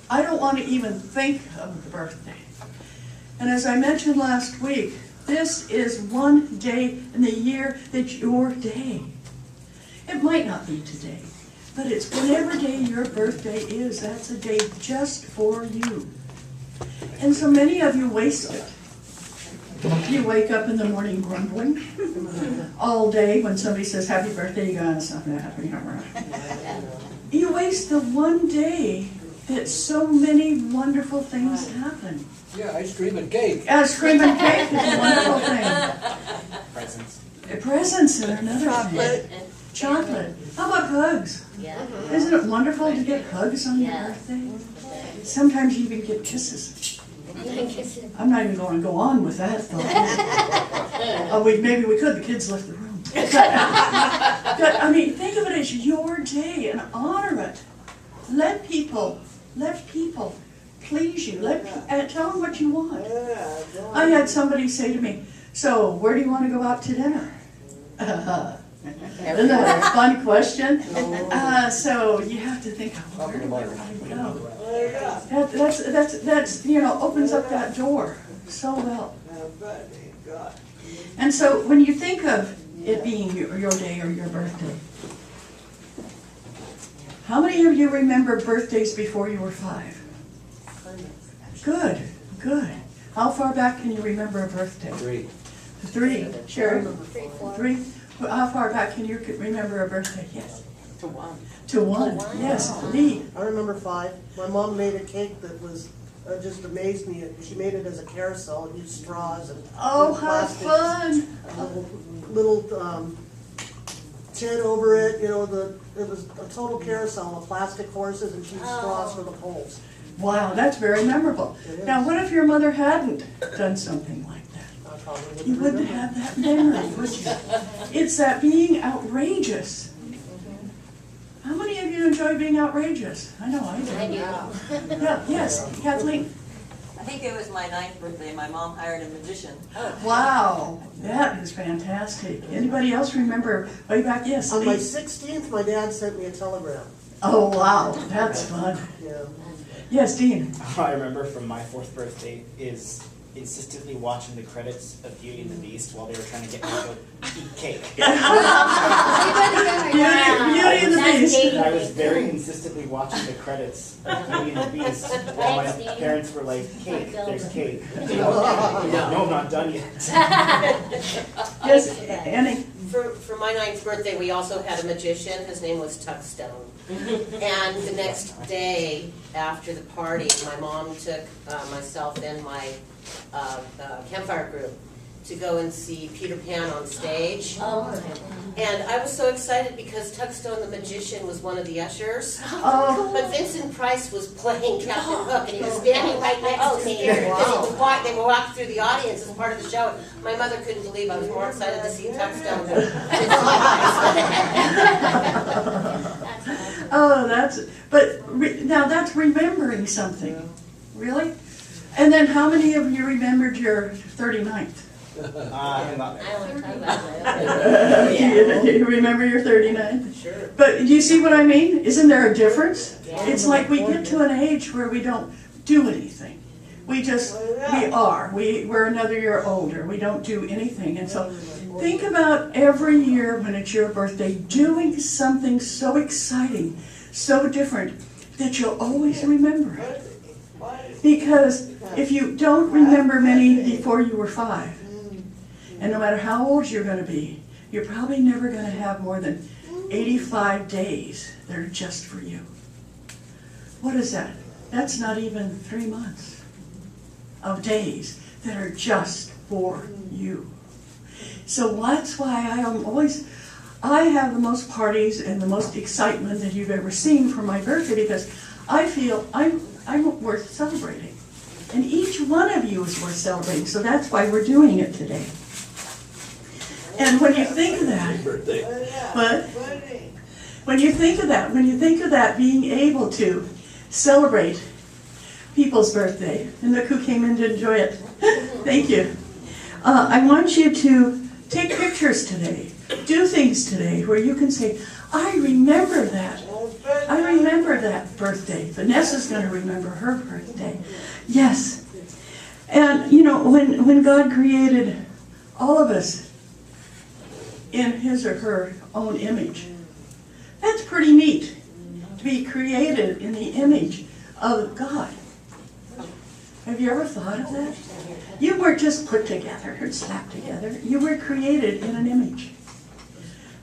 I don't want to even think of the birthday. And as I mentioned last week, this is one day in the year that's your day. It might not be today, but it's whatever day your birthday is, that's a day just for you. And so many of you waste it. You wake up in the morning grumbling all day. When somebody says happy birthday, you go, it's not that happy. You waste the one day that so many wonderful things happen. Yeah, ice cream and cake. Ice cream and cake is a wonderful thing. Presents. Presents are another Chocolate. thing. Chocolate. How about hugs? Yeah. Isn't it wonderful to get hugs on your birthday? Sometimes you even get kisses. I'm not even going to go on with that thought. Maybe we could. The kids left the room. But, I mean, think of it as your day and honor it. Let people please you. Tell them what you want. I had somebody say to me, so where do you want to go out to dinner? Isn't that a fun question? So you have to think, where do I go? That's opens up that door so well. And so when you think of it being your day or your birthday, how many of you remember birthdays before you were 5? Good, good. How far back can you remember a birthday? 3. 3. Sherry? 3. 3. How far back can you remember a birthday? Yes. To 1. To 1. Yes. Lee. I remember 5. My mom made a cake that was just amazed me. She made it as a carousel and used straws and Oh, how fun! little tin over it. It was a total carousel of plastic horses, and she used straws for the poles. Wow, that's very memorable. Now, what if your mother hadn't done something like that? I probably You wouldn't have that memory, would you? It's that being outrageous. How many of you enjoy being outrageous? I know I do. I do. Yeah, yes, Kathleen. I think it was my 9th birthday. My mom hired a magician. Wow, that is fantastic. Anybody else remember way back? Yes. On my Lee. 16th, my dad sent me a telegram. Oh, wow, that's fun. Yeah. Yes, Dean. All I remember from my 4th birthday is insistently watching the credits of Beauty and the Beast while they were trying to get me to eat cake. Beauty and the Beast. And I was very insistently watching the credits of Beauty and the Beast while my parents were like, cake, there's cake. No, I'm not done yet. Yes, Annie. For my 9th birthday, we also had a magician. His name was Tuckstone. And the next day after the party, my mom took myself and my campfire group to go and see Peter Pan on stage. And I was so excited because Tuckstone the magician was one of the ushers. But Vincent Price was playing Captain Hook, and he was standing right next to me. They were walking through the audience as part of the show. My mother couldn't believe I was more excited to see Tuckstone than Vincent Price. Now that's remembering something. Really? And then how many of you remembered your 39th? I'm not there. I want to talk about that. You remember your 39th? Sure. But do you see what I mean? Isn't there a difference? Yeah. It's like we get to an age where we don't do anything. We are. We're another year older. We don't do anything. And so think about every year when it's your birthday doing something so exciting, so different, that you'll always remember it. Because if you don't remember many before you were 5, and no matter how old you're going to be, you're probably never going to have more than 85 days that are just for you. What is that? That's not even 3 months of days that are just for you. So that's why I have the most parties and the most excitement that you've ever seen for my birthday, because I feel I'm worth celebrating. And each one of you is worth celebrating, so that's why we're doing it today. And when you think of that, when you think of that, being able to celebrate people's birthday, and look who came in to enjoy it. Thank you. I want you to take pictures today, do things today where you can say, I remember that. I remember that birthday. Vanessa's going to remember her birthday. Yes. And, you know, when God created all of us in his or her own image, that's pretty neat, to be created in the image of God. Have you ever thought of that? You weren't just put together or slapped together. You were created in an image.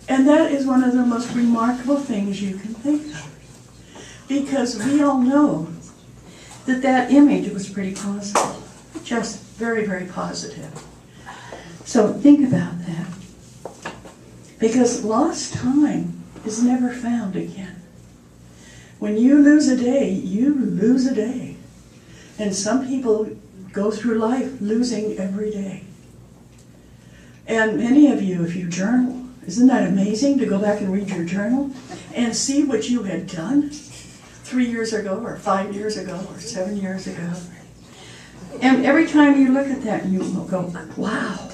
And that is one of the most remarkable things you can think of. Because we all know that that image was pretty positive. Just very, very positive. So think about that. Because lost time is never found again. When you lose a day, you lose a day. And some people go through life losing every day. And many of you, if you journal, isn't that amazing to go back and read your journal and see what you had done 3 years ago or 5 years ago or 7 years ago? And every time you look at that, you will go, wow.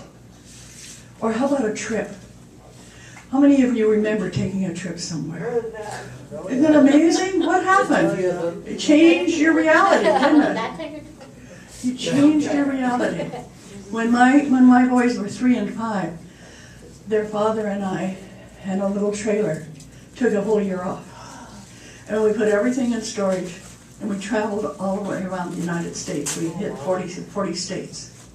Or how about a trip? How many of you remember taking a trip somewhere? Isn't that amazing? What happened? It changed your reality, didn't it? You changed your reality. When my boys were 3 and 5, their father and I had a little trailer, took a whole year off. And we put everything in storage, and we traveled all the way around the United States. We hit 40 states.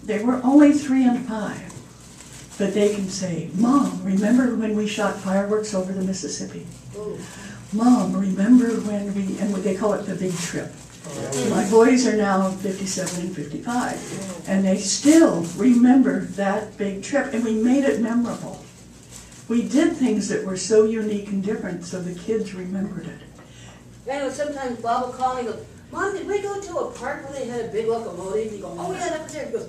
They were only 3 and 5, but they can say, Mom, remember when we shot fireworks over the Mississippi? Mom, remember when and they call it the big trip. My boys are now 57 and 55, and they still remember that big trip, and we made it memorable. We did things that were so unique and different, so the kids remembered it. I know sometimes Bob will call me and go, Mom, did we go to a park where they had a big locomotive? He go, oh yeah, that was there. He goes,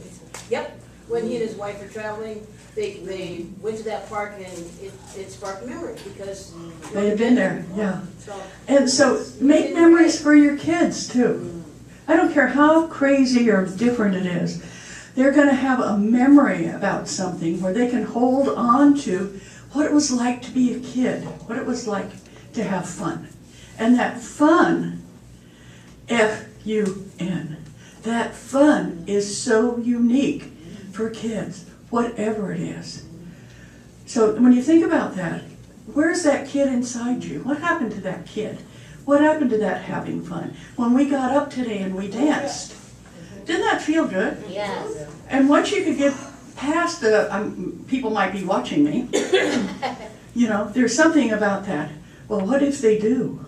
yep. When he and his wife were traveling, they went to that park and it sparked memories because They had been there, yeah. So, And so make memories for your kids too. I don't care how crazy or different it is. They're going to have a memory about something where they can hold on to what it was like to be a kid, what it was like to have fun. And that fun, F-U-N, that fun is so unique for kids, whatever it is. So when you think about that, where's that kid inside you? What happened to that kid? What happened to that having fun? When we got up today and we danced, didn't that feel good? Yes. And once you could get past the, people might be watching me, you know, there's something about that. Well, what if they do?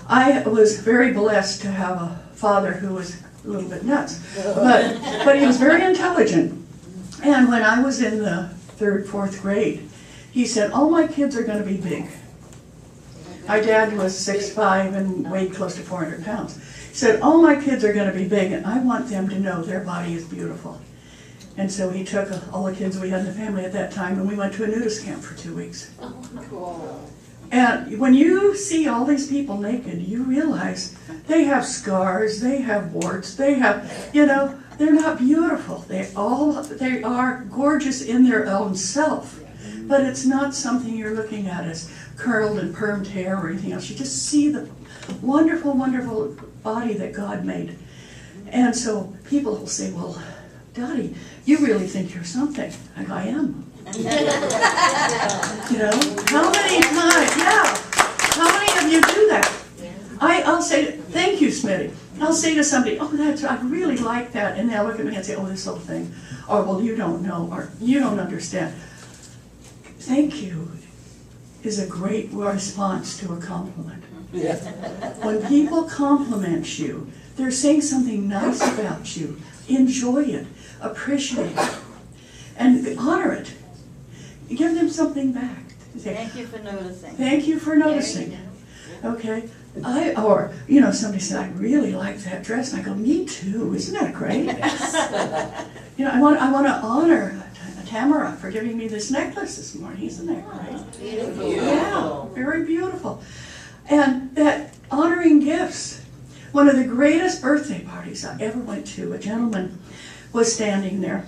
I was very blessed to have a father who was a little bit nuts, but he was very intelligent. And when I was in the 3rd, 4th grade, he said, all my kids are going to be big. My dad was 6'5" and weighed close to 400 pounds. He said, all my kids are going to be big, and I want them to know their body is beautiful. And so he took all the kids we had in the family at that time, and we went to a nudist camp for 2 weeks. cool. And when you see all these people naked, you realize they have scars, they have warts, they have, you know, they're not beautiful. They are gorgeous in their own self. But it's not something you're looking at as curled and permed hair or anything else. You just see the wonderful, wonderful body that God made. And so people will say, well, Dottie, you really think you're something. I am. You know, how many times, yeah, how many of you do that? I'll say, thank you, Smitty. I'll say to somebody, oh, I really like that. And they'll look at me and say, oh, this little thing. Or, well, you don't know, or you don't understand. Thank you is a great response to a compliment. Yeah. When people compliment you, they're saying something nice about you. Enjoy it, appreciate it, and honor it. Give them something back. Say, Thank you for noticing. thank you for noticing. Okay? Or, you know, somebody said, I really like that dress. And I go, me too. Isn't that great? You know, I want to honor Tamara for giving me this necklace this morning. Isn't that great? Beautiful. Yeah, very beautiful. And that honoring gifts. One of the greatest birthday parties I ever went to, a gentleman was standing there,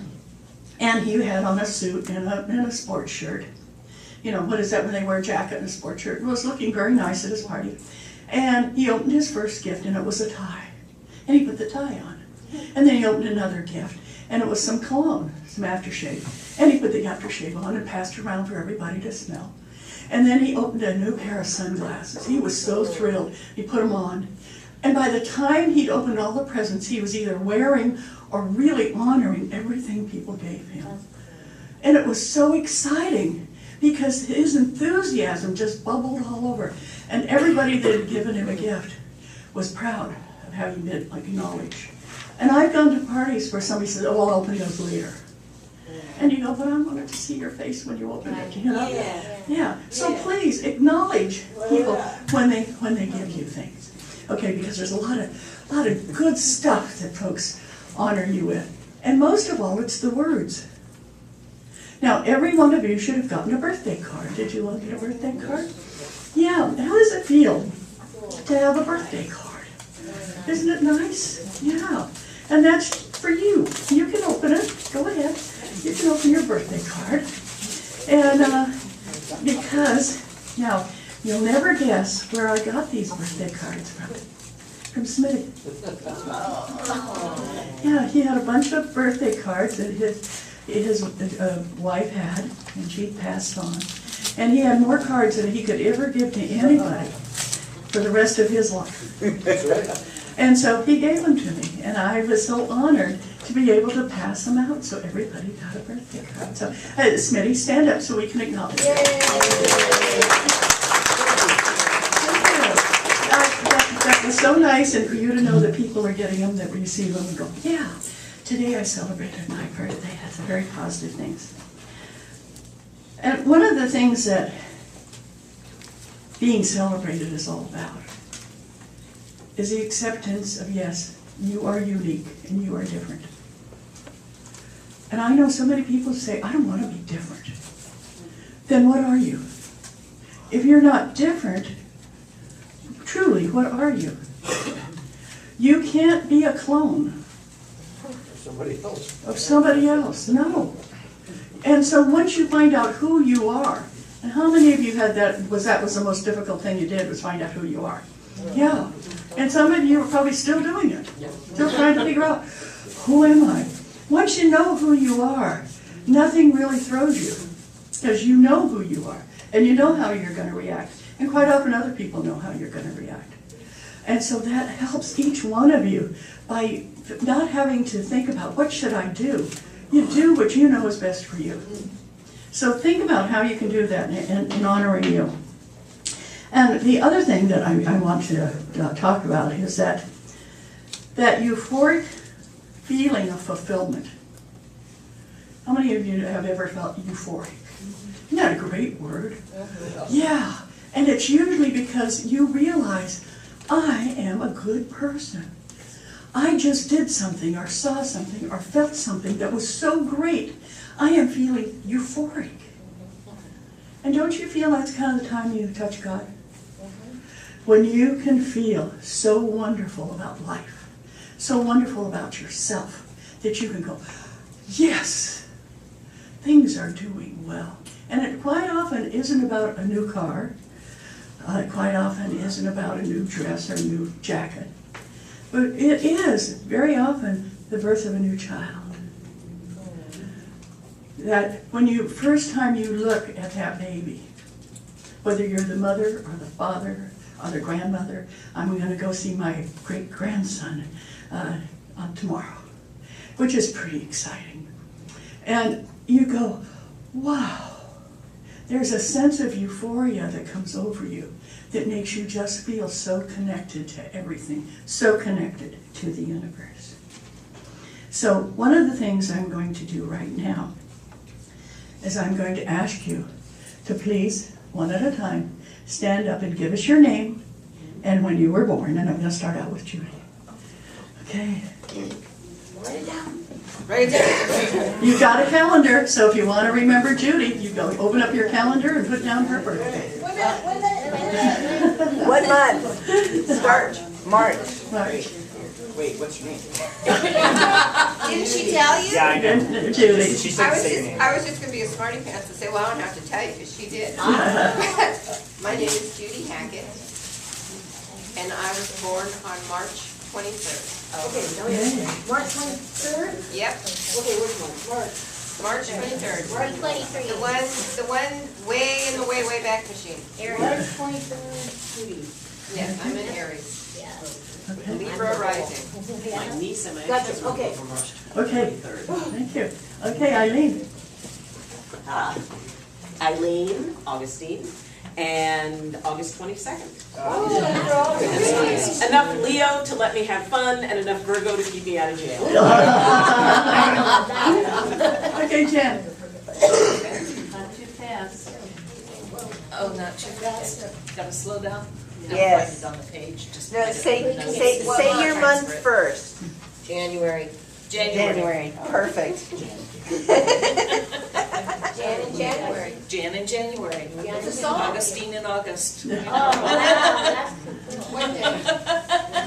and he had on a suit and a sports shirt. you know, what is that when they wear a jacket and a sport shirt, was looking very nice at his party. And he opened his first gift, and it was a tie. And he put the tie on. And then he opened another gift, and it was some cologne, some aftershave. And he put the aftershave on and passed it around for everybody to smell. And then he opened a new pair of sunglasses. He was so thrilled. He put them on. And by the time he'd opened all the presents, he was either wearing or really honoring everything people gave him. And it was so exciting because his enthusiasm just bubbled all over. And everybody that had given him a gift was proud of having been acknowledged. And I've gone to parties where somebody says, oh, I'll open those later. And you go, but I wanted to see your face when you open it, you know? Yeah. So please acknowledge people when they give you things. Okay, because there's a lot of good stuff that folks honor you with. And most of all, it's the words. Now, every one of you should have gotten a birthday card. Did you all get a birthday card? Yeah. How does it feel to have a birthday card? Isn't it nice? Yeah. And that's for you. You can open it. Go ahead. You can open your birthday card. And because, now, you'll never guess where I got these birthday cards from. From Smitty. Yeah, he had a bunch of birthday cards that his wife had, and she passed on. And he had more cards than he could ever give to anybody for the rest of his life. That's right. And so he gave them to me, and I was so honored to be able to pass them out, so everybody got a birthday card. So, Smitty, stand up so we can acknowledge you. That was so nice, and for you to know that people are getting them, that receive them, and go, yeah, today I celebrated my birthday. That's very positive things. And one of the things that being celebrated is all about is the acceptance of, yes, you are unique and you are different. And I know so many people say, I don't want to be different. Then what are you? If you're not different, truly, what are you? You can't be a clone of somebody else. No. And so once you find out who you are, and how many of you had that was the most difficult thing you did, was find out who you are? Yeah. And some of you are probably still doing it. Still trying to figure out, who am I? Once you know who you are, nothing really throws you. Because you know who you are. And you know how you're going to react. And quite often other people know how you're going to react. And so that helps each one of you by not having to think about, what should I do? You do what you know is best for you. So think about how you can do that in honoring you. And the other thing that I want to talk about is that euphoric feeling of fulfillment. How many of you have ever felt euphoric? Isn't that a great word? Yeah. And it's usually because you realize, I am a good person. I just did something or saw something or felt something that was so great. I am feeling euphoric. And don't you feel that's kind of the time you touch God? When you can feel so wonderful about life, so wonderful about yourself, that you can go, yes, things are doing well. And it quite often isn't about a new car. It quite often isn't about a new dress or a new jacket. But it is very often the birth of a new child. That when you, first time you look at that baby, whether you're the mother or the father or the grandmother, I'm going to go see my great-grandson tomorrow, which is pretty exciting. And you go, wow, there's a sense of euphoria that comes over you that makes you just feel so connected to everything, so connected to the universe. So one of the things I'm going to do right now is I'm going to ask you to please, one at a time, stand up and give us your name and when you were born. And I'm going to start out with Judy. Okay? Write it down. Write it down. You've got a calendar, so if you want to remember Judy, you go open up your calendar and put down her birthday. What month? Start March. March. Wait, what's your name? Didn't she tell you? Yeah, I know. Judy. She said to say your name. I was just gonna be a smarty pants and say, well, I don't have to tell you, because she did. My name is Judy Hackett, and I was born on March 23rd. Okay, now we have March 23rd? Yep, Okay, which one? March 23rd. March 23. The one way in the way back machine. March 23rd, Judy. Yes, I'm in Aries. Yeah. Okay, Libra rising. My niece and my Gotcha, ex-husband okay. were from March okay, 23rd. thank you. Okay, Eileen. Eileen, Augustine, and August 22nd. Oh, Enough Leo to let me have fun and enough Virgo to keep me out of jail. Okay, Jen. Not too fast. Oh, not too fast. Gotta slow down. Yes. Write it on the page, just. No, write it. say your month first. January. January, perfect. Jan in January. Jan in January. It's a song. Augustine in August. Oh, wow, that's cool. One day. I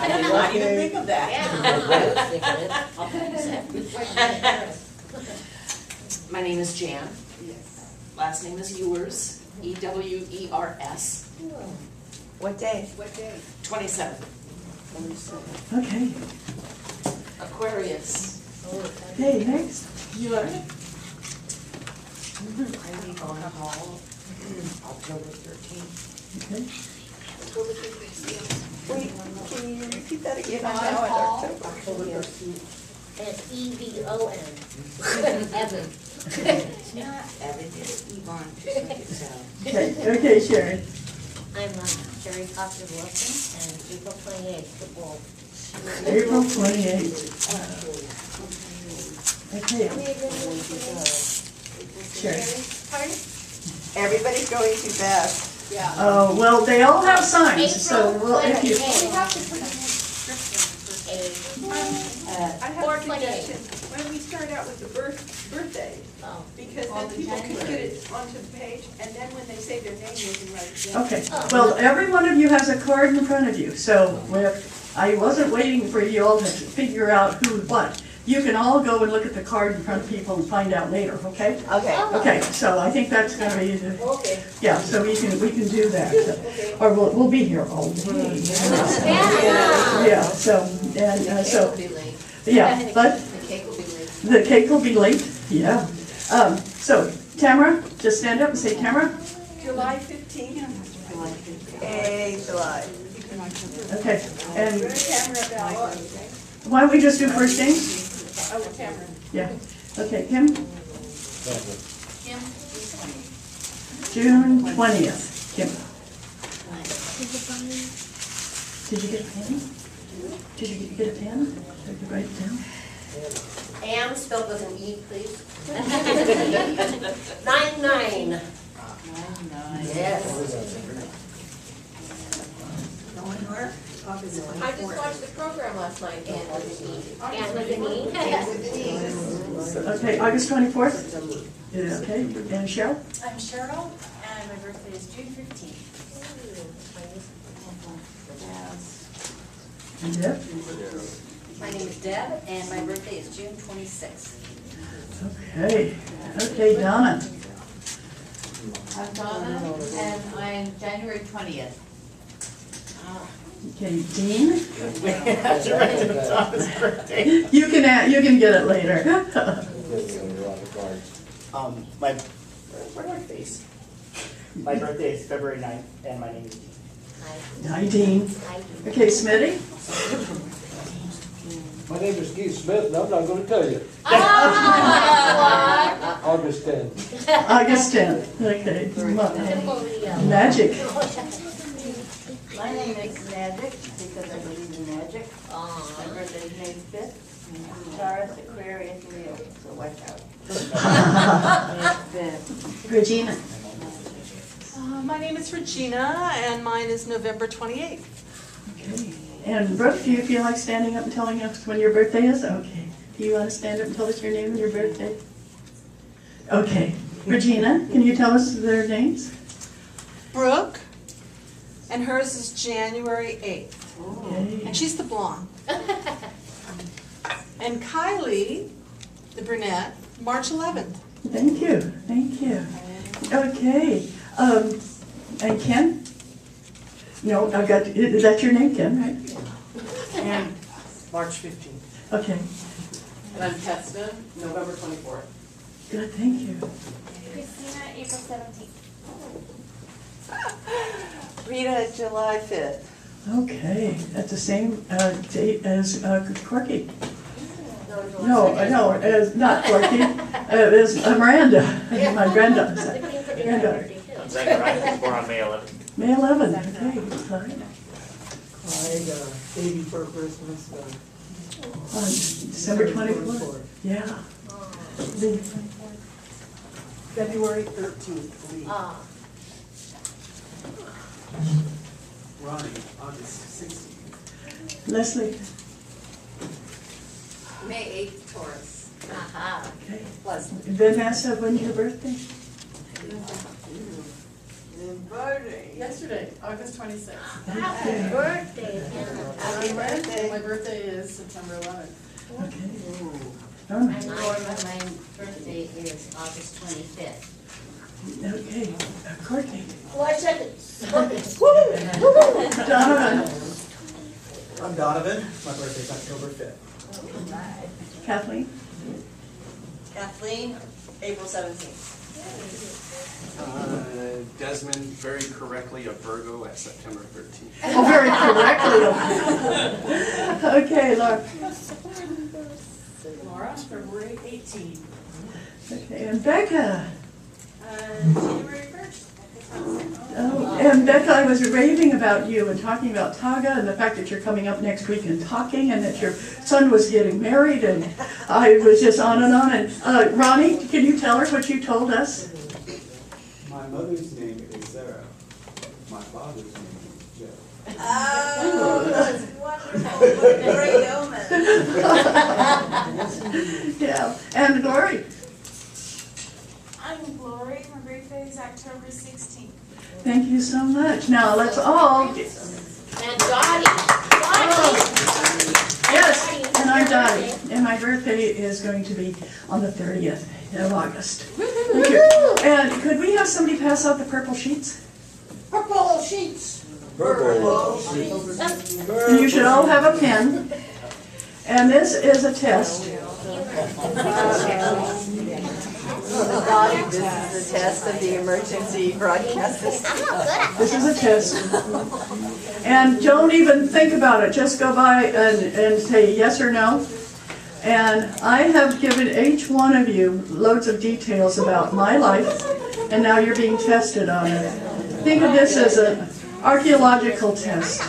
did not even think of that. Yeah. My name is Jan. Last name is Ewers, E-W-E-R-S, What day? 27. Okay, Aquarius. okay, next. You are. Ivy Bond Hall, October 13th. Okay. Wait, can you repeat that again? October 13th. And it's E-V-O-N. Evan. It's not Evan, it's Yvonne, just like it sounds. Okay, Sharon. I'm Sherry Coster Wilson, and April 28th, football. April 28th. Okay, Sharon. Pardon? Everybody's going too fast. Yeah. Oh, well, they all have signs, so April well, if you. 28th. We have to put I have Or a suggestion, when we start out with the birthday, Oh. because then people can get it onto the page, and then when they say their name, they can write it down. Okay, well, every one of you has a card in front of you, so I wasn't waiting for you all to figure out who what. You can all go and look at the card in front of people and find out later, okay? Okay. Okay, so I think that's gonna be, Okay. yeah, so we can do that, so- or we'll be here all day. Yeah. Yeah, so, and, Cake so, will be late. yeah, but The cake will be late. the cake will be late, yeah. So, Tamara, just stand up and say Tamara. July 15th, Hey, July. Okay, and we're Tamara Valley, okay? why don't we just do first names? Oh, Tamara. Yeah, okay, Kim? Kim, June 20th, Kim. Did you get a pen? Did you get a pen? Did you write it down? Am spelled with an E, please. 9-9. Yes. I just watched the program last night. And with an E. Okay, August 24th? Okay, and Cheryl? I'm Cheryl, and my birthday is June 15th. And Deb? My name is Deb, and my birthday is June 26th. Okay, Donna? I'm Donna, and I'm January 20th. Okay, Dean? That's right, it's Donna's birthday. You can get it later. My, where do I face? My birthday is February 9th, and my name is Dean. Hi, Dean. Okay, Smitty? My name is Keith Smith, and I'm not gonna tell you. August 10th. August 10th, okay. Magic. My name is Magic, because I believe in magic. My birthday is May 5th. Taurus, Aquarius, Leo, so watch out. Regina? My name is Regina, and mine is November 28th. Okay. And Brooke, do you feel like standing up and telling us when your birthday is? Okay. Do you want to stand up and tell us your name and your birthday? Okay. Regina, can you tell us their names? Brooke, and hers is January 8th. Okay. and she's the blonde. And Kylie, the brunette, March 11th. Thank you, thank you. Okay, and Ken? No, I've got, is that your name, Ken, right? And March 15th. Okay, And I'm Keston, November 24th. good, thank you. Christina, April 17th. Rita, July 5th. Okay, at the same date as Corky. No, it's not Corky, it's Miranda, my granddaughter. Granddaughter. Zachariah was born on May 11th. May 11th, okay, fine. Clyde, baby for Christmas, On December 24th, yeah. February 13th, Lee. Ronnie, August 16th. Leslie, May 8th, Taurus. Aha. okay. Leslie. Vanessa, when's your birthday? Yesterday, August 26th. Happy birthday, Happy birthday. My birthday is September 11th. Okay. And my birthday is August 25th. Okay, Courtney. July 2nd. Donovan, I'm Donovan, my birthday's October 5th. Kathleen, Kathleen, April 17th. Desmond, very correctly a Virgo at September 13th. oh, very correctly. Okay, Laura. Laura, February 18th. Okay, and Becca. January 1st. Oh, and Becca, I was raving about you and talking about Taga and the fact that you're coming up next week and talking and that your son was getting married and I was just on and on. And Ronnie, can you tell her what you told us? My mother's name is Sarah. My father's name is Joe. Oh, that's wonderful. What a great omen. Yeah, and Glory. I'm Glory. My birthday is October 16th. Thank you so much. Now let's all. And Dottie. Yes, and I'm Dottie, and my birthday is going to be on the 30th of August. Thank you. And could we have somebody pass out the purple sheets? Purple sheets. Purple. And you should all have a pen. And this is a test. This is the test of the emergency broadcast system. This is a test. And don't even think about it. Just go by and say yes or no. And I have given each one of you loads of details about my life, and now you're being tested on it. Think of this as an archaeological test.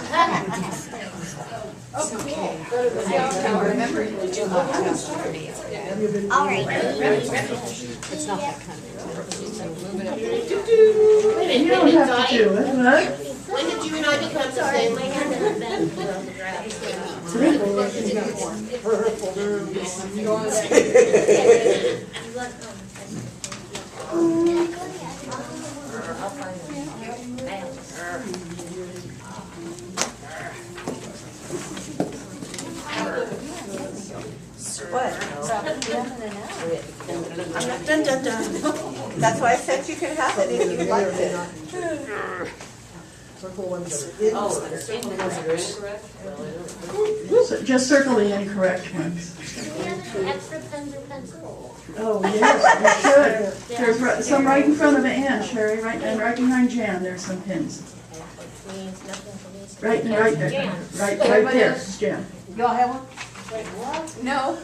All right. It's not that kind of. You don't have to do it, but When did you and I become the Sorry, same? my hand hasn't been put on the ground. I'll find them. What? Dun, dun, dun. That's why I said you could have it if you liked it. Circle ones that are Oh, the circle ones that are incorrect? so just circle the incorrect ones. Do we have any extra pens or pencils? Oh, yes, we should. There's some right in front of Ann, Sherry, and right behind Jan, there's some pins. Which means nothing for me. Right there, Jan. right there, Jan. Y'all have one? Wait, what? No.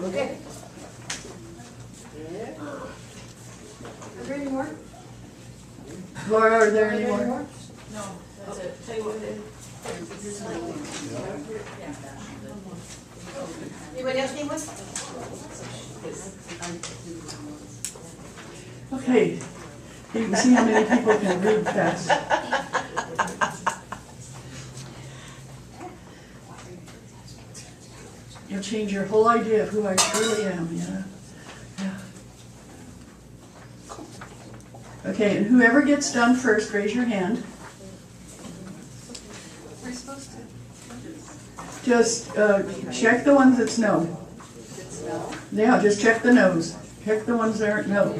Okay. Are there any more? Laura, are there any more? No, that's it. Tell you what it is. Anybody else need one? Okay, you can see how many people can read fast. You'll change your whole idea of who I truly am, yeah? Yeah. Okay, and whoever gets done first, raise your hand. Just check the ones that's no. Yeah, just check the no's. Check the ones that aren't no.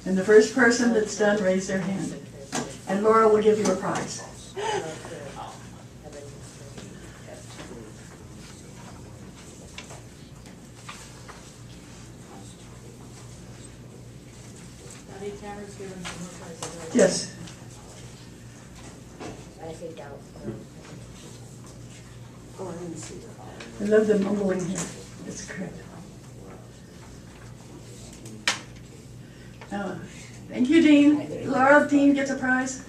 And the first person that's done, raise their hand. And Laura will give you a prize. Yes. Oh, I didn't see that. I love the mumbling here. It's great. Thank you, Dean. Laura, Dean gets a prize.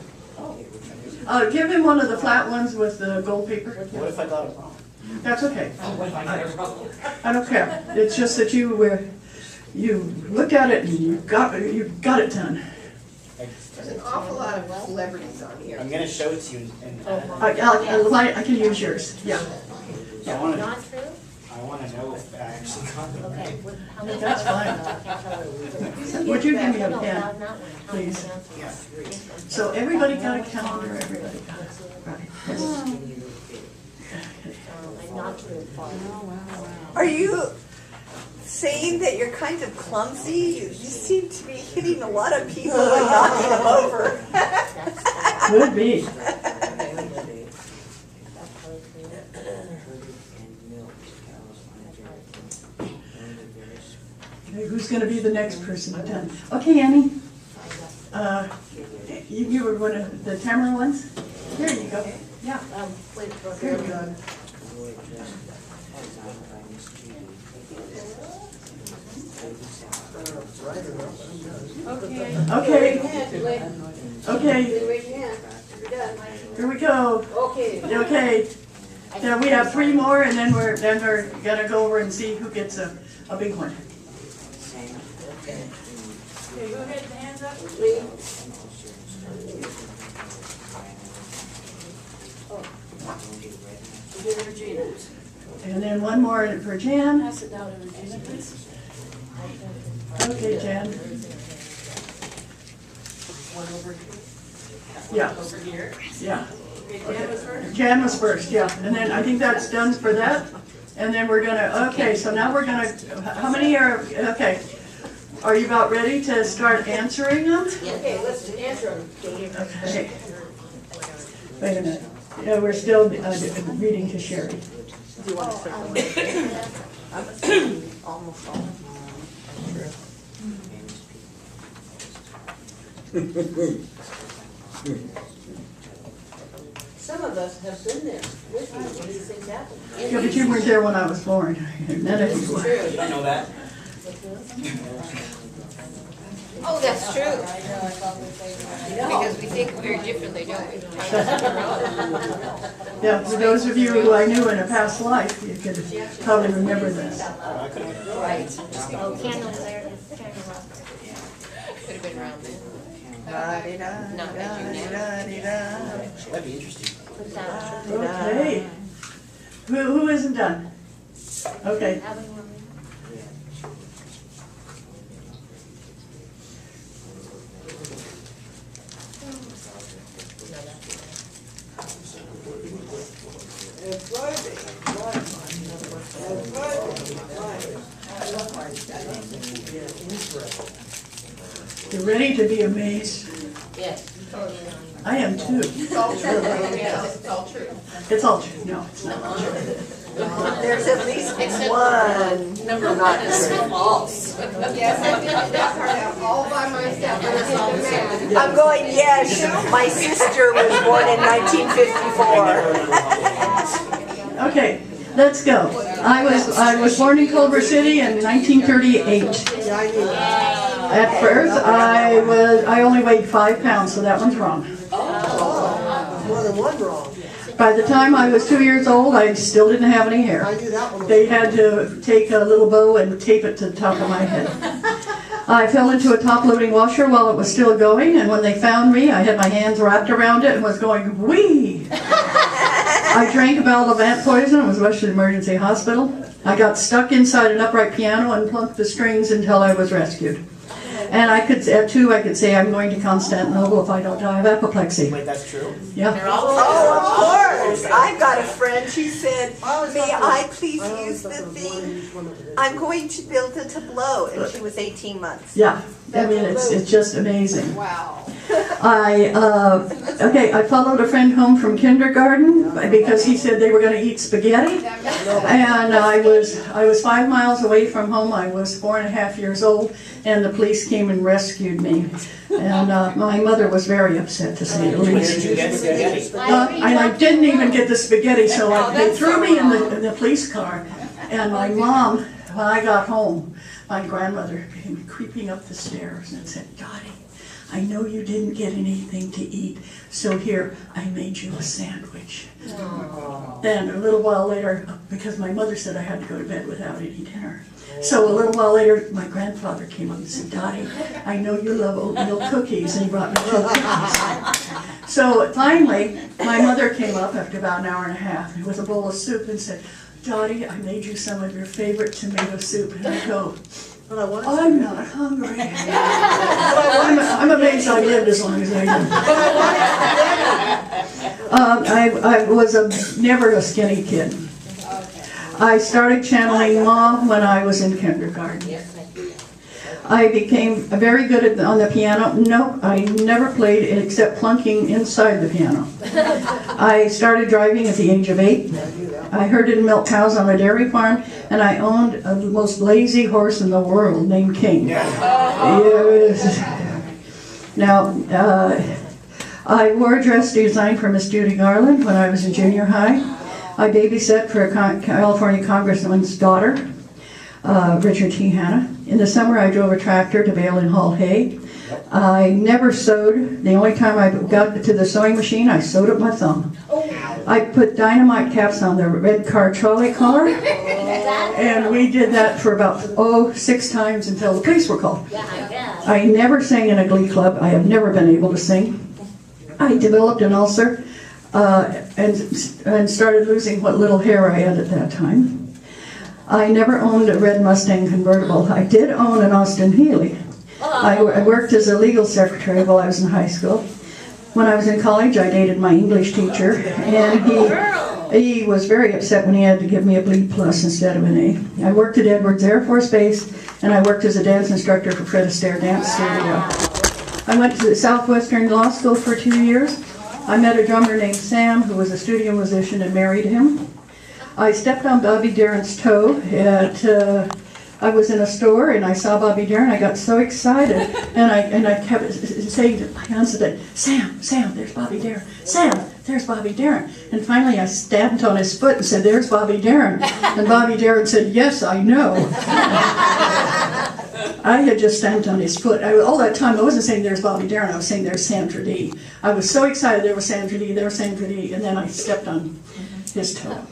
Give him one of the flat ones with the gold paper. What if I got it wrong? That's okay. What if I got it wrong? I don't care. It's just that you looked at it and you got it done. There's an awful lot of celebrities on here. I'm gonna show it to you and. I can use yours. Yeah. I wanna, Not true? I wanna know if I actually got it Okay, right. how many? That's fine. Would you give me a pen, please? So everybody got a calendar, everybody got it. Right. Not true. Are you saying that you're kind of clumsy? You seem to be hitting a lot of people and knocking them over. Could be. Okay, who's going to be the next person done? Okay, Annie. You were one of the Tamara ones? Here you go. Yeah. Here you go. Okay. Okay. Here we go. Okay. Now we have 3 more, and then we're gonna go over and see who gets a big one. Okay, go ahead, hands up. And then one more for Jan. Pass it down to Regina, please. Okay, Jan. One over here. Yeah. Over here. Yeah. Okay, Jan was first. Jan was first, yeah. And then I think that's done for that. And then we're gonna, okay, so now we're gonna, how many are, okay. Are you about ready to start answering them? Okay, let's answer them. Okay. Wait a minute. Yeah, we're still reading to Sherry. Do you want to circle almost all. Some of us have been there with you when these things happen. Yeah, but you weren't there when I was born. None of you were. You know that? Oh, that's true. Because we think we're differently, don't we? Yeah, for those of you who I knew in a past life, you could probably remember this. Right. Oh, candles there, candle up. Could have been around then. That'd be interesting. Put that. Okay. Who isn't done? Okay. You ready to be amazed? Yes. I am too. It's all true. Yes, it's all true. It's all true. No, it's not. There's at least Except one. Number one is false. Yes, I figured that part out all by myself. And it's all mad. I'm going, yes, my sister was born in 1954. Okay, let's go. I was born in Culver City in 1938. At birth, I only weighed 5 pounds, so that one's wrong. More than one wrong. By the time I was 2 years old, I still didn't have any hair. I knew that one. They had to take a little bow and tape it to the top of my head. I fell into a top-loading washer while it was still going, and when they found me, I had my hands wrapped around it and was going, whee! I drank a bottle of ant poison and was rushed to the emergency hospital. I got stuck inside an upright piano and plucked the strings until I was rescued. And I could, at 2, I could say, I'm going to Constantinople if I don't die of apoplexy. Wait, that's true? Yeah. Oh, of course. I've got a friend. She said, may I please use the thing? I'm going to build a tableau. And she was 18 months. Yeah. I mean, it's just amazing. Wow. I followed a friend home from kindergarten because he said they were going to eat spaghetti. And I was 5 miles away from home. I was 4.5 years old, and the police came and rescued me. And my mother was very upset, to say the least. And I didn't even get the spaghetti, so they threw me in the police car. And my mom, when I got home, my grandmother came creeping up the stairs and said, Dottie, I know you didn't get anything to eat, so here, I made you a sandwich. Then a little while later, because my mother said I had to go to bed without any dinner, so a little while later, my grandfather came up and said, Dottie, I know you love oatmeal cookies, and he brought me 2 cookies. So finally, my mother came up after about an hour and a half with a bowl of soup and said, Dottie, I made you some of your favorite tomato soup. And I go, I'm not hungry. I'm amazed I lived as long as I did. I was never a skinny kid. I started channeling Mom when I was in kindergarten. I became very good on the piano. No, I never played except plunking inside the piano. I started driving at the age of 8. I herded and milked cows on a dairy farm, and I owned the most lazy horse in the world named King. Yes. Now, I wore a dress designed for Miss Judy Garland when I was in junior high. I babysat for a California congressman's daughter, Richard T. Hanna. In the summer, I drove a tractor to bale and haul hay. I never sewed. The only time I got to the sewing machine, I sewed up my thumb. I put dynamite caps on the red car trolley car, and we did that for about 6 times until the police were called. I never sang in a glee club. I have never been able to sing. I developed an ulcer and started losing what little hair I had at that time. I never owned a red Mustang convertible. I did own an Austin Healey. I worked as a legal secretary while I was in high school. When I was in college, I dated my English teacher, and he was very upset when he had to give me a B+ instead of an A. I worked at Edwards Air Force Base, and I worked as a dance instructor for Fred Astaire Dance Studio. I went to the Southwestern Law School for 2 years. I met a drummer named Sam, who was a studio musician, and married him. I stepped on Bobby Darin's toe I was in a store and I saw Bobby Darin. I got so excited, and I kept saying to my husband, Sam, there's Bobby Darin. Sam, there's Bobby Darin. And finally I stamped on his foot and said, there's Bobby Darin. And Bobby Darin said, yes, I know. I had just stamped on his foot. All that time I wasn't saying there's Bobby Darin, I was saying there's Sandra Dee. I was so excited there was Sandra Dee, and then I stepped on his toe.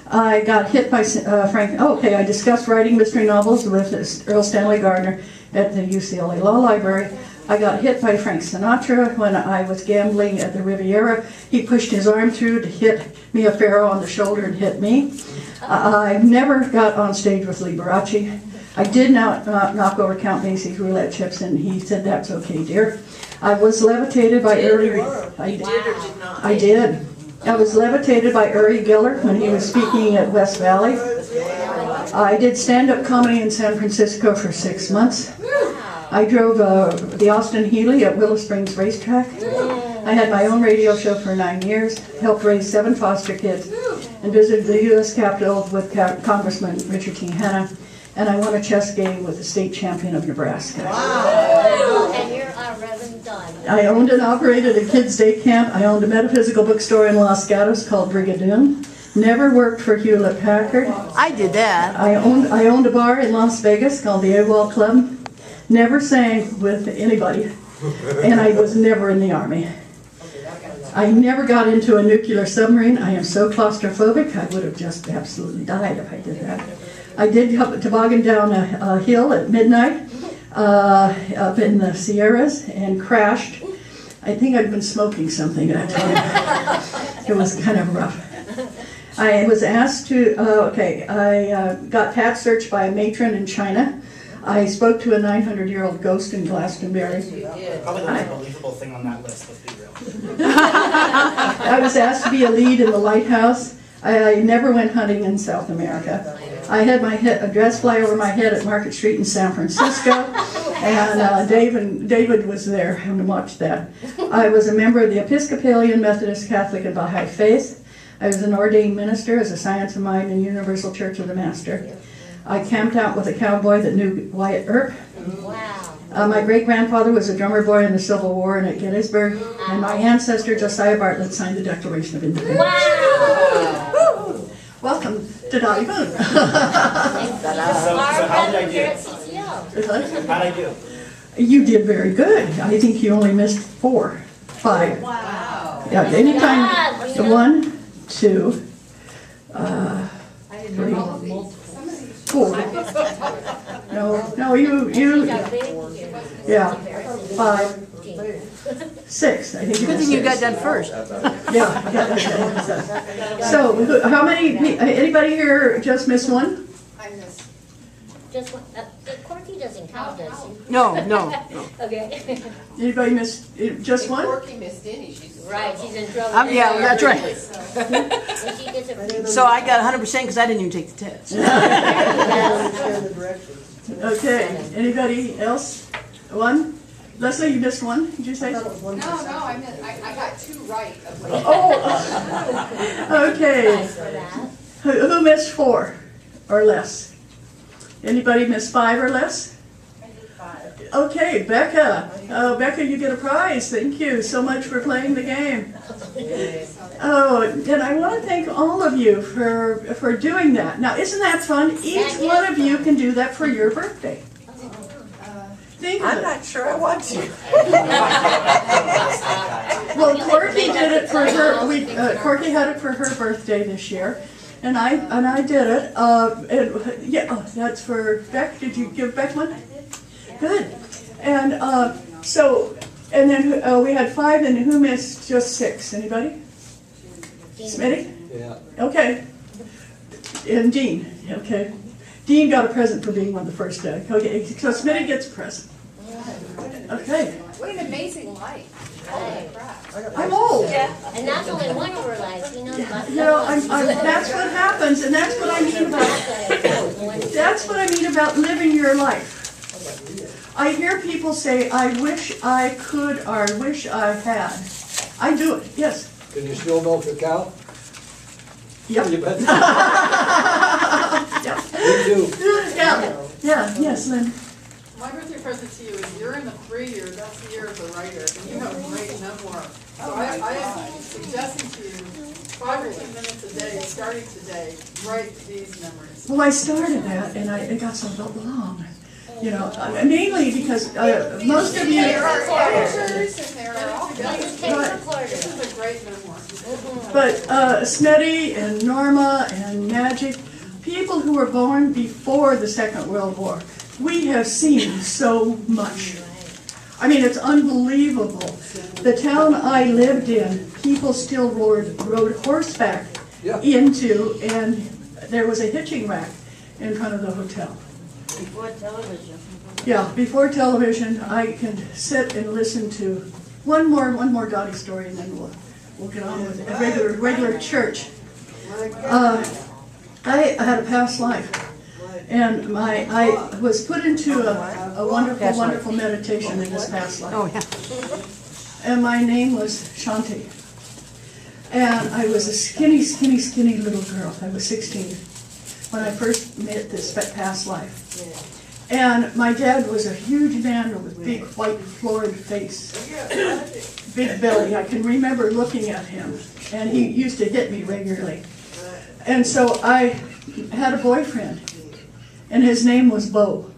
I got hit by I discussed writing mystery novels with Earl Stanley Gardner at the UCLA Law Library. I got hit by Frank Sinatra when I was gambling at the Riviera. He pushed his arm through to hit Mia Farrow on the shoulder and hit me. I never got on stage with Liberace. I did not knock over Count Basie's roulette chips, and he said, that's okay, dear. I was levitated by I did. I was levitated by Uri Geller when he was speaking at West Valley. I did stand-up comedy in San Francisco for 6 months. I drove the Austin Healey at Willow Springs Racetrack. I had my own radio show for 9 years, helped raise 7 foster kids, and visited the U.S. Capitol with Congressman Richard T. Hanna, and I won a chess game with the state champion of Nebraska. Wow. And you're a Reverend Diamond. I owned and operated a kids' day camp. I owned a metaphysical bookstore in Los Gatos called Brigadoon. Never worked for Hewlett Packard. I did that. I owned a bar in Las Vegas called the AWOL Club. Never sang with anybody. And I was never in the Army. I never got into a nuclear submarine. I am so claustrophobic, I would have just absolutely died if I did that. I did toboggan down a hill at midnight up in the Sierras and crashed. I think I'd been smoking something at that time. It was kind of rough. I was asked to, I got pat searched by a matron in China. I spoke to a 900-year-old ghost in Glastonbury. Probably the most believable thing on that list, let's be real. I was asked to be a lead in the lighthouse. I never went hunting in South America. I had a dress fly over my head at Market Street in San Francisco, and David was there and watched that. I was a member of the Episcopalian, Methodist, Catholic, and Baha'i faith. I was an ordained minister as a Science of Mind in Universal Church of the Master. I camped out with a cowboy that knew Wyatt Earp. Wow. My great-grandfather was a drummer boy in the Civil War and at Gettysburg, and my ancestor, Josiah Bartlett, signed the Declaration of Independence. Wow. Welcome to Doti Boon. So how did I do? How'd I do? You did very good. I think you only missed 4, 5. Wow. Yeah, anytime, 1, 2, 3, 4. No, you, yeah, 5, 6. I think you Good thing missed you got 6. done first. Yeah. So, how many, anybody here just missed 1? I missed. Just one, Corky doesn't count, does he? No. Okay. Anybody missed just 1? Corky missed any, she's in Right, trouble. she's in trouble. Yeah, that's right. And she gets a. So I got 100% because I didn't even take the test. Okay, anybody else? 1? Leslie, you missed 1, did you say? No, I missed, I got 2 right. Oh, okay. Nice for that. Who missed 4 or less? Anybody miss 5 or less? I did 5. Okay, Becca. Becca, you get a prize. Thank you so much for playing the game. Oh, and I want to thank all of you for doing that. Now, isn't that fun? Each one of you can do that for your birthday. Think of I'm it. not sure I want to. Well, Corky did it for her. Corky had it for her birthday this year, and I did it. That's for Beck. Did you give Beck one? Good. And and then we had 5, and who missed just 6? Anybody? Smitty? Yeah. Okay. And Dean. Okay. Dean got a present for being one the first day. Okay, so Smitty gets a present. Okay. What an amazing life. Holy crap. I'm old. And that's only one of her lives, he knows about. You know, that's what happens, and that's what I mean about living your life. I hear people say, I wish I could, or I wish I had. I do it, yes. Can you still milk a cow? Yep. You bet. Yep. Me too. Yeah, yes, Lynn. My birthday present to you is you're in the 3 year, that's the year of the writer, and you have a great memoir. So I am suggesting to you 5 or 10 minutes a day, starting today, write these memories. Well, I started that, and it got so long. You know, mainly because most of you. There are editors and there are all This This is a great memoir. But Smitty and Norma and Magic, people who were born before the Second World War, we have seen so much. I mean, it's unbelievable. The town I lived in, people still rode horseback into, and there was a hitching rack in front of the hotel. Before television. Yeah, before television, I can sit and listen to one more Dottie story, and then we'll get on with a regular church. I had a past life, and I was put into a wonderful meditation in this past life. Oh, yeah. And my name was Shanti. And I was a skinny little girl. I was 16 when I first met this past life. And my dad was a huge man with big white florid face, big belly. I can remember looking at him, and he used to hit me regularly. And so I had a boyfriend, and his name was Bo.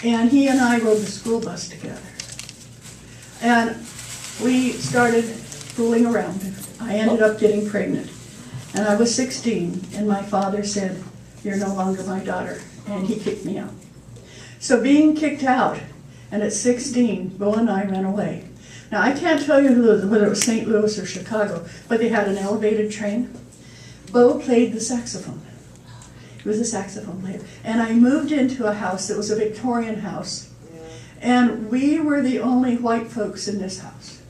And he and I rode the school bus together. And we started fooling around. I ended up getting pregnant. And I was 16, and my father said, "You're no longer my daughter," and he kicked me out. So being kicked out, and at 16, Bo and I ran away. Now I can't tell you whether it was St. Louis or Chicago, but they had an elevated train, Bo played the saxophone. He was a saxophone player. And I moved into a house that was a Victorian house. And we were the only white folks in this house.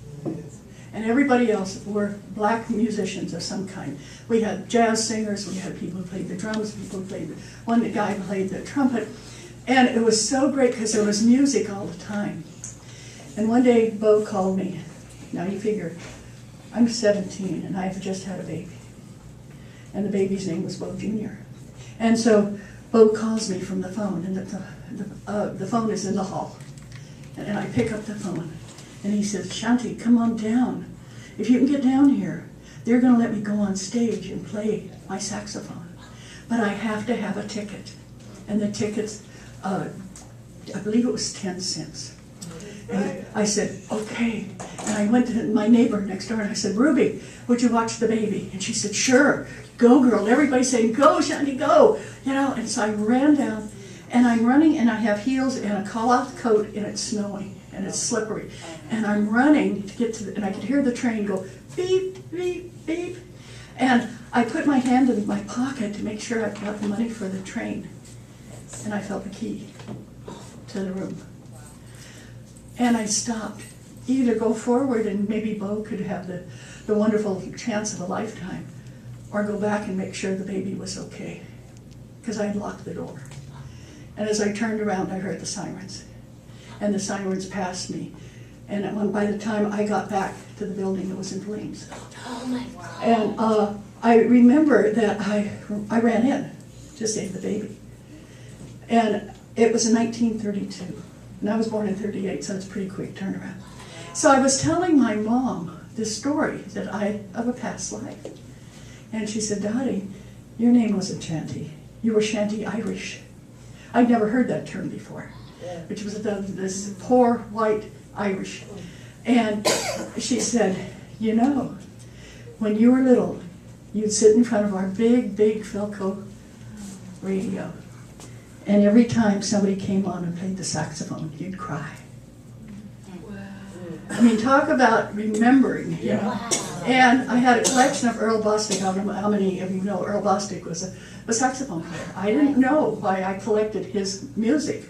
And everybody else were black musicians of some kind. We had jazz singers, we had people who played the drums, people who played one guy played the trumpet. And it was so great because there was music all the time. And one day Bo called me. Now you figure, I'm 17 and I've just had a baby. And the baby's name was Bo Jr. And so Bo calls me from the phone, and the phone is in the hall. And I pick up the phone, and he says, Shanti, come on down. If you can get down here, they're going to let me go on stage and play my saxophone. But I have to have a ticket. And the tickets, I believe it was 10 cents. And I said, okay. And I went to my neighbor next door and I said, Ruby, would you watch the baby? And she said, sure, go girl. Everybody's saying, go, Shanti, go. You know, and so I ran down and I'm running and I have heels and a call-out coat and it's snowing and it's slippery. And I'm running to get to and I could hear the train go beep, beep, beep. And I put my hand in my pocket to make sure I got the money for the train. And I felt the key to the room. And I stopped. Either go forward and maybe Bo could have the wonderful chance of a lifetime, or go back and make sure the baby was okay, because I had locked the door. And as I turned around, I heard the sirens. And the sirens passed me. And by the time I got back to the building, it was in flames. Oh my God. And I remember that I ran in to save the baby. And it was in 1932. And I was born in 38, so it's a pretty quick turnaround. So I was telling my mom this story of a past life. And she said, Dottie, your name wasn't Shanti. You were Shanti Irish. I'd never heard that term before, which was this poor white Irish. And she said, you know, when you were little, you'd sit in front of our big, big Philco radio. And every time somebody came on and played the saxophone, you'd cry. Wow. I mean, talk about remembering, you know. And I had a collection of Earl Bostic. I don't know how many of you know Earl Bostic was a saxophone player. I didn't know why I collected his music.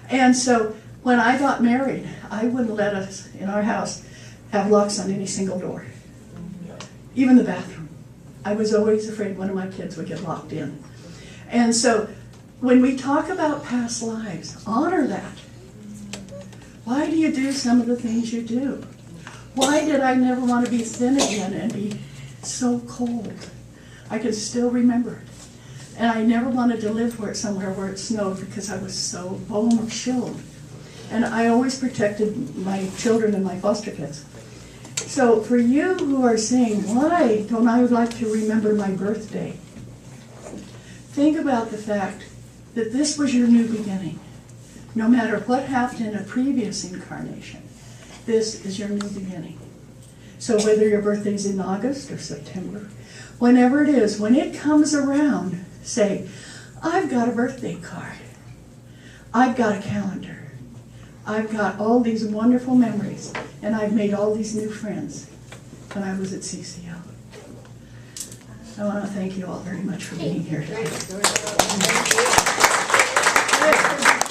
And so when I got married, I wouldn't let us, in our house, have locks on any single door. Even the bathroom. I was always afraid one of my kids would get locked in. And so when we talk about past lives, honor that. Why do you do some of the things you do? Why did I never want to be thin again and be so cold? I can still remember it. And I never wanted to live somewhere where it snowed because I was so bone chilled. And I always protected my children and my foster kids. So for you who are saying, why don't I like to remember my birthday? Think about the fact that this was your new beginning. No matter what happened in a previous incarnation, this is your new beginning. So whether your birthday's in August or September, whenever it is, when it comes around, say, I've got a birthday card. I've got a calendar. I've got all these wonderful memories, and I've made all these new friends when I was at CCL. I want to thank you all very much for being here today.